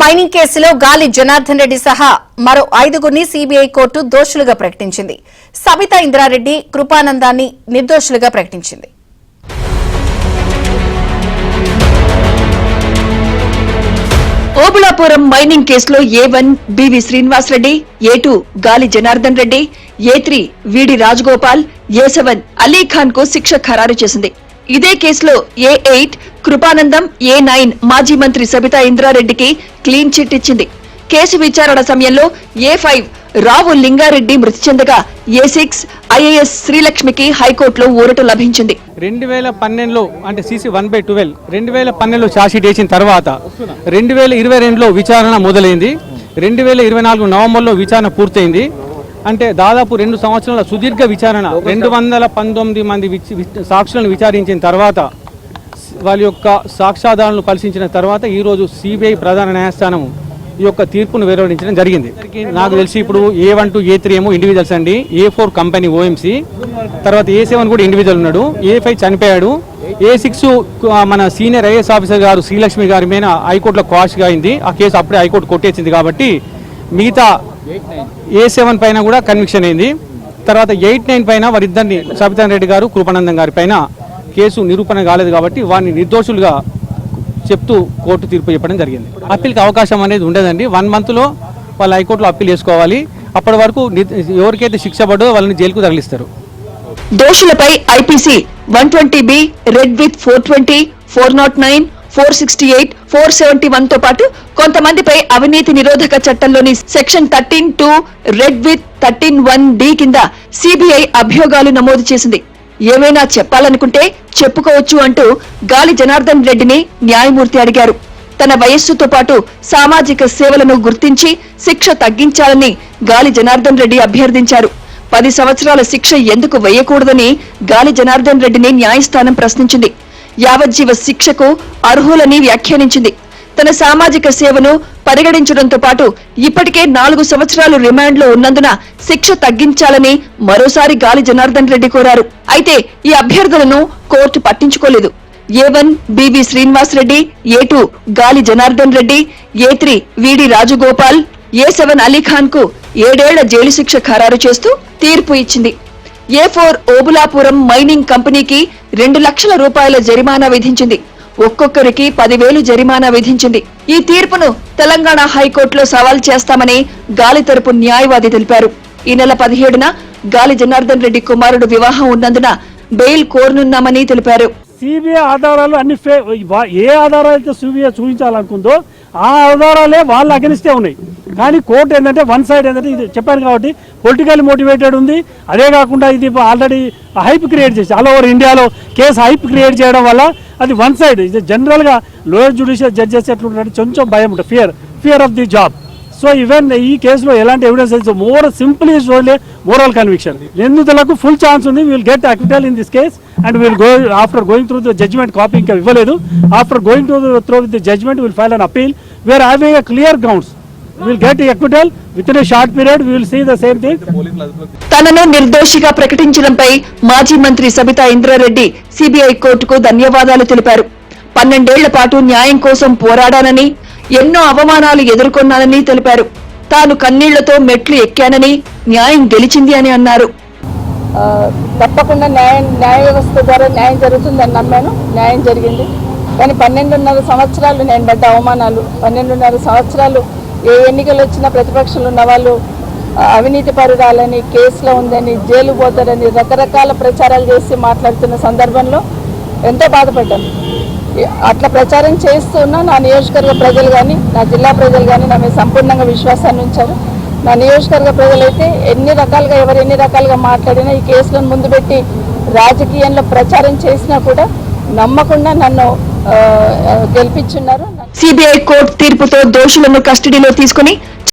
Mining కేసులో గాలి జనార్దన్ రెడ్డి సహా మరో 5గురిని సీబీఐ కోర్టు దోషులుగా ప్రకటించింది. సబితా ఇంద్రారెడ్డి, కృపానందాన్ని నిర్దోషులుగా ప్రకటించింది. ఓబుళాపురం మైనింగ్ కేసులో A1 బివి శ్రీనివాసరెడ్డి, A2 గాలి జనార్దన్ రెడ్డి, A3 వీడి రాజగోపాల్, A7 అలీఖాన్ కు శిక్ష ఖరారు చేసింది. ఇదే కేసులో A8 కృపానందం, A9 మాజీ మంత్రి సబితా ఇంద్రారెడ్డికి క్లీన్ చిట్ ఇచ్చింది. కేసు విచారణ సమయంలో A5 రావు లింగారెడ్డి మృతి చెందగా A6 ఐఏఎస్ శ్రీలక్ష్మికి హైకోర్టులో ఊరట లభించింది. 2012లో అంటే CC 1/12 2012లో ఛార్జ్షీట్ వేసిన తర్వాత 2022లో విచారణ మొదలైంది. 2024 నవంబర్లో విచారణ పూర్తయింది. అంటే దాదాపు 2 సంవత్సరాల సుదీర్ఘ విచారణ 219 మంది సాక్షులను విచారించిన తర్వాత వాళ్ళ యొక్క సాక్ష్యాధారాలను పరిశీలించిన తర్వాత ఈరోజు సిబిఐ ప్రధాన న్యాయస్థానం ఈ యొక్క తీర్పును వెలువడించడం జరిగింది. నాకు తెలిసి ఇప్పుడు A1 to A3 ఏమో ఇండివిజువల్స్ అండి, A4 కంపెనీ OMC, తర్వాత A7 కూడా ఇండివిజువల్ ఉన్నాడు, A5 చనిపోయాడు, A6 మన సీనియర్ ఐఏఎస్ ఆఫీసర్ గారు శ్రీలక్ష్మి గారి మీద హైకోర్టులో క్వాష్గా అయింది. ఆ కేసు అప్పుడే హైకోర్టు కొట్టేసింది కాబట్టి మిగతా A7 పైన కూడా కన్విక్షన్ అయింది. తర్వాత 8-9 పైన వారిద్దరిని సబితా రెడ్డి గారు, కృపానందం గారి పైన కేసు నిరూపణ కాలేదు కాబట్టి వారిని నిర్దోషులుగా చెప్తూ కోర్టు తీర్పు చెప్పడం జరిగింది. అప్పీల్కి అవకాశం అనేది ఉండదండి. 1 మంత్లో వాళ్ళు హైకోర్టులో అప్పీల్ చేసుకోవాలి. అప్పటి వరకు ఎవరికైతే శిక్ష పడో వాళ్ళని జైలుకు తరలిస్తారు. దోషులపై IPC 120B, రెడ్ విత్ 420, 409, 468, 471 తో పాటు కొంతమందిపై అవినీతి నిరోధక చట్టంలోని సెక్షన్ 13(2), రెడ్ విత్ 13(1)D కింద సిబిఐ అభియోగాలు నమోదు చేసింది. ఏమైనా చెప్పాలనుకుంటే చెప్పుకోవచ్చు అంటూ గాలి జనార్దన్ రెడ్డిని న్యాయమూర్తి అడిగారు. తన వయస్సుతో పాటు సామాజిక సేవలను గుర్తించి శిక్ష తగ్గించాలని గాలి జనార్దన్ రెడ్డి అభ్యర్థించారు. 10 సంవత్సరాల శిక్ష ఎందుకు వేయకూడదని గాలి జనార్దన్ రెడ్డిని న్యాయస్థానం ప్రశ్నించింది. యావజ్జీవ శిక్షకు అర్హులని వ్యాఖ్యానించింది. తన సామాజిక సేవను పరిగణించడంతో పాటు ఇప్పటికే 4 సంవత్సరాలు రిమాండ్లో ఉన్నందున శిక్ష తగ్గించాలని మరోసారి గాలి జనార్దన్ రెడ్డి కోరారు. అయితే ఈ అభ్యర్థులను కోర్టు పట్టించుకోలేదు. A1 బివి శ్రీనివాసరెడ్డి, A2 గాలి జనార్దన్ రెడ్డి, A3 వీడి రాజగోపాల్, A7 అలీఖాన్ కు 7 ఏళ్ల జైలు శిక్ష ఖరారు చేస్తూ తీర్పు ఇచ్చింది. A4 ఓబుళాపురం మైనింగ్ కంపెనీకి 2 లక్షల రూపాయల జరిమానా విధించింది. ఒక్కొక్కరికి 10,000 జరిమానా విధించింది. ఈ తీర్పును తెలంగాణ హైకోర్టులో సవాల్ చేస్తామని గాలి తరపు న్యాయవాది తెలిపారు. ఈ నెల 17న గాలి జనార్దన్ రెడ్డి కుమారుడు వివాహం ఉన్నందున బెయిల్ కోరనున్నామని తెలిపారు. సిబిఐ ఆధారాలు అన్ని ఏ ఆధారాలు అయితే సిబిఐ చూపించాలనుకుందో ఆ ఆధారాలే వాళ్ళ అగెనిస్టే ఉన్నాయి. కానీ కోర్టు ఏంటంటే వన్ సైడ్ ఏంటంటే ఇది చెప్పాను కాబట్టి పొలిటికల్ మోటివేటెడ్ ఉంది. అదే కాకుండా ఇది ఆల్రెడీ హైప్ క్రియేట్ చేసి ఆల్ ఓవర్ ఇండియాలో కేసు హైప్ క్రియేట్ చేయడం వల్ల అది వన్ సైడ్. ఇది జనరల్గా లోయర్ జ్యుడిషియల్ జడ్జెస్ ఎట్లుంటే కొంచెం భయం ఉంటుంది, fear of the job. So even ఈ కేసులో ఎలాంటి ఎవిడెన్స్ అయితే more simply only moral conviction. నిందితులకు ఫుల్ ఛాన్స్ ఉంది. Will get acquittal in this case and will go after going through the judgment. Copy ఇంకా ఇవ్వలేదు. After going through with the judgment will file an appeal. We are having a clear grounds. Will get acquittal within a short period. We will see the same thing. తనను నిర్దోషిగా ప్రకటించడంపై మాజీ మంత్రి Sabitha Indra Reddy CBI కోర్టుకు ధన్యవాదాలు తెలిపారు. 12 ఏళ్ల పాటు న్యాయం కోసం పోరాడానని, ఎన్నో అవమానాలు ఎదుర్కొన్నానని తెలిపారు. తాను కన్నీళ్లతో మెట్లు ఎక్కానని, న్యాయం గెలిచింది అని అన్నారు. తప్పకుండా న్యాయ వ్యవస్థ ద్వారా న్యాయం జరుగుతుందని నమ్మాను. న్యాయం జరిగింది. కానీ 12.5 సంవత్సరాలు నేను పడ్డ అవమానాలు, 12.5 సంవత్సరాలు ఏ ఎన్నికలు వచ్చినా ప్రతిపక్షాలు ఉన్న వాళ్ళు అవినీతి పరురాలని, కేసులో ఉందని, జైలు పోతారని రకరకాల ప్రచారాలు చేసి మాట్లాడుతున్న సందర్భంలో ఎంతో బాధపడ్డాను. అట్లా ప్రచారం చేస్తున్నా నా నియోజకవర్గ ప్రజలు కానీ, నా జిల్లా ప్రజలు కానీ నా మీద సంపూర్ణంగా విశ్వాసాన్ని ఉంచారు. నా నియోజకవర్గ ప్రజలైతే ఎన్ని రకాలుగా మాట్లాడినా, ఈ కేసులను ముందు పెట్టి రాజకీయంలో ప్రచారం చేసినా కూడా నమ్మకుండా నన్ను గెలిపించున్నారు. సిబిఐ కోర్టు తీర్పుతో దోషులను కస్టడీలో తీసుకుని